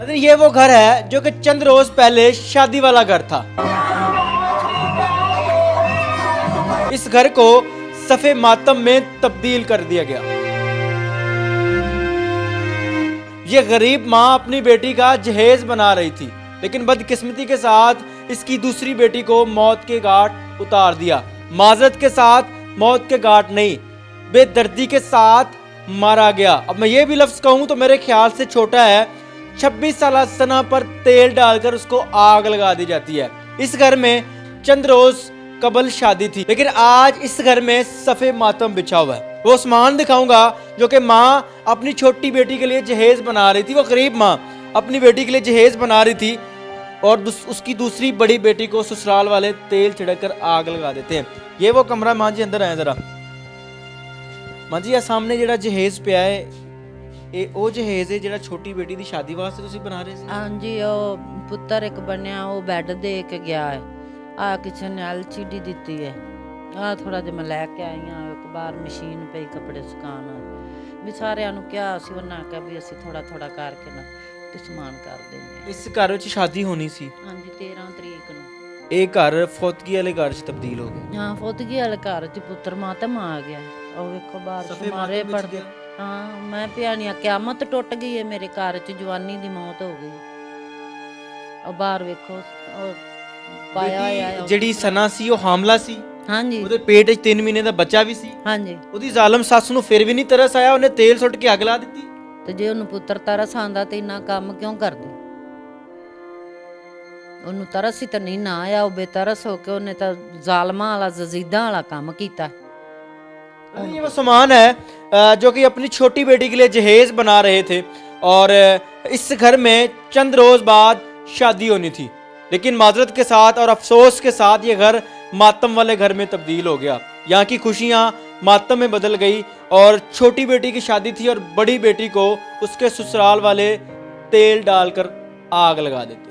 लेकिन ये वो घर है जो कि चंद रोज पहले शादी वाला घर था। इस घर को सफे मातम में तब्दील कर दिया गया। ये गरीब माँ अपनी बेटी का जहेज बना रही थी, लेकिन बदकिस्मती के साथ इसकी दूसरी बेटी को मौत के घाट उतार दिया। माजरत के साथ मौत के घाट नहीं, बेदर्दी के साथ मारा गया। अब मैं ये भी लफ्ज कहूं तो मेरे ख्याल से छोटा है। 26 साल सना पर तेल डालकर उसको आग लगा दी जाती है। इस घर में चंद रोज कबल शादी थी, लेकिन आज इस घर में सफे मातम बिछा हुआ है। वो आसमान दिखाऊंगा जो कि माँ अपनी छोटी बेटी के लिए जहेज बना रही थी। वो गरीब माँ अपनी बेटी के लिए जहेज बना रही थी और उसकी दूसरी बड़ी बेटी को ससुराल वाले तेल छिड़क आग लगा देते हैं। ये वो कमरा। माँ जी अंदर आए जरा। माँ जी सामने ਜਿਹੜਾ ਜਹੇਜ਼ ਪਿਆ ਹੈ ਇਹ ਉਹ ਜਹੇਜ਼ ਹੈ ਜਿਹੜਾ ਛੋਟੀ ਬੇਟੀ ਦੀ ਸ਼ਾਦੀ ਵਾਸਤੇ ਤੁਸੀਂ ਬਣਾ ਰਹੇ ਸੀ? ਹਾਂਜੀ, ਉਹ ਪੁੱਤਰ ਇੱਕ ਬਣਿਆ, ਉਹ ਬੈੱਡ ਦੇ ਕੇ ਗਿਆ ਹੈ। ਆ ਕਿਸੇ ਨੇ ਐਲਸੀਡੀ ਦਿੱਤੀ ਹੈ। ਆ ਥੋੜਾ ਜਿਹਾ ਮੈਂ ਲੈ ਕੇ ਆਈ ਹਾਂ। ਇੱਕ ਬਾਹਰ ਮਸ਼ੀਨ ਪਈ ਕੱਪੜੇ ਸੁਕਾਉਣ ਵੀ ਸਾਰਿਆਂ ਨੂੰ ਕਿਹਾ ਸੀ, ਉਹਨਾਂ ਕਿਹਾ ਵੀ ਅਸੀਂ ਥੋੜਾ ਥੋੜਾ ਕਰਕੇ ਨਾ ਤੇ ਸਮਾਨ ਕਰ ਦਿੰਦੇ ਹਾਂ। ਇਸ ਘਰ ਵਿੱਚ ਸ਼ਾਦੀ ਹੋਣੀ ਸੀ। ਹਾਂਜੀ, 13 ਤਰੀਕ ਨੂੰ ਇਹ ਘਰ ਫੌਤਗੀ ਵਾਲੇ ਘਰ 'ਚ ਤਬਦੀਲ ਹੋ ਗਿਆ। ਹਾਂ, ਫੌਤਗੀ ਵਾਲੇ ਘਰ 'ਚ ਪੁੱਤਰ ਮਾਤਮ ਆ ਗਿਆ। ਉਹ ਵੇਖੋ ਬਾਹਰ ਮਾਰੇ ਪੜਦੇ। ਹਾਂ, ਮੈਂ ਪਿਆਣੀਆਂ ਕਿਆਮਤ ਟੁੱਟ ਗਈ ਹੈ ਮੇਰੇ ਘਰ 'ਚ, ਜਵਾਨੀ ਦੀ ਮੌਤ ਹੋ ਗਈ। ਉਹ ਬਾਹਰ ਵੇਖੋ ਉਹ ਪਾਇਆ ਹੋਇਆ। ਜਿਹੜੀ ਸਨਾ ਸੀ ਉਹ ਹਾਮਲਾ ਸੀ। ਹਾਂਜੀ, ਉਹਦੇ ਪੇਟ 'ਚ 3 ਮਹੀਨੇ ਦਾ ਬੱਚਾ ਵੀ ਸੀ। ਹਾਂਜੀ। ਉਹਦੀ ਜ਼ਾਲਮ ਸੱਸ ਨੂੰ ਫਿਰ ਵੀ ਨਹੀਂ ਤਰਸ ਆਇਆ, ਉਹਨੇ ਤੇਲ ਸੁੱਟ ਕੇ ਅੱਗ ਲਾ ਦਿੱਤੀ। ਤੇ ਜੇ ਉਹਨੂੰ ਪੁੱਤਰ ਤਰਸ ਆਂਦਾ ਤੇ ਇੰਨਾ ਕੰਮ ਕਿਉਂ ਕਰਦੀ? ਉਹਨੂੰ ਤਰਸ ਹੀ ਤਾਂ ਨਹੀਂ ਨਾ ਆਇਆ। ਉਹ ਬੇਤਰਸ ਹੋ ਕੇ ਉਹਨੇ ਤਾਂ ਜ਼ਾਲਮਾਂ ਵਾਲਾ ਜ਼ਜ਼ੀਦਾਂ वाला काम किया। ये वो सामान है जो कि अपनी छोटी बेटी के लिए जहेज बना रहे थे और इस घर में चंद रोज बाद शादी होनी थी, लेकिन माजरत के साथ और अफसोस के साथ ये घर मातम वाले घर में तब्दील हो गया। यहाँ की खुशियाँ मातम में बदल गई और छोटी बेटी की शादी थी और बड़ी बेटी को उसके ससुराल वाले तेल डालकर आग लगा देते।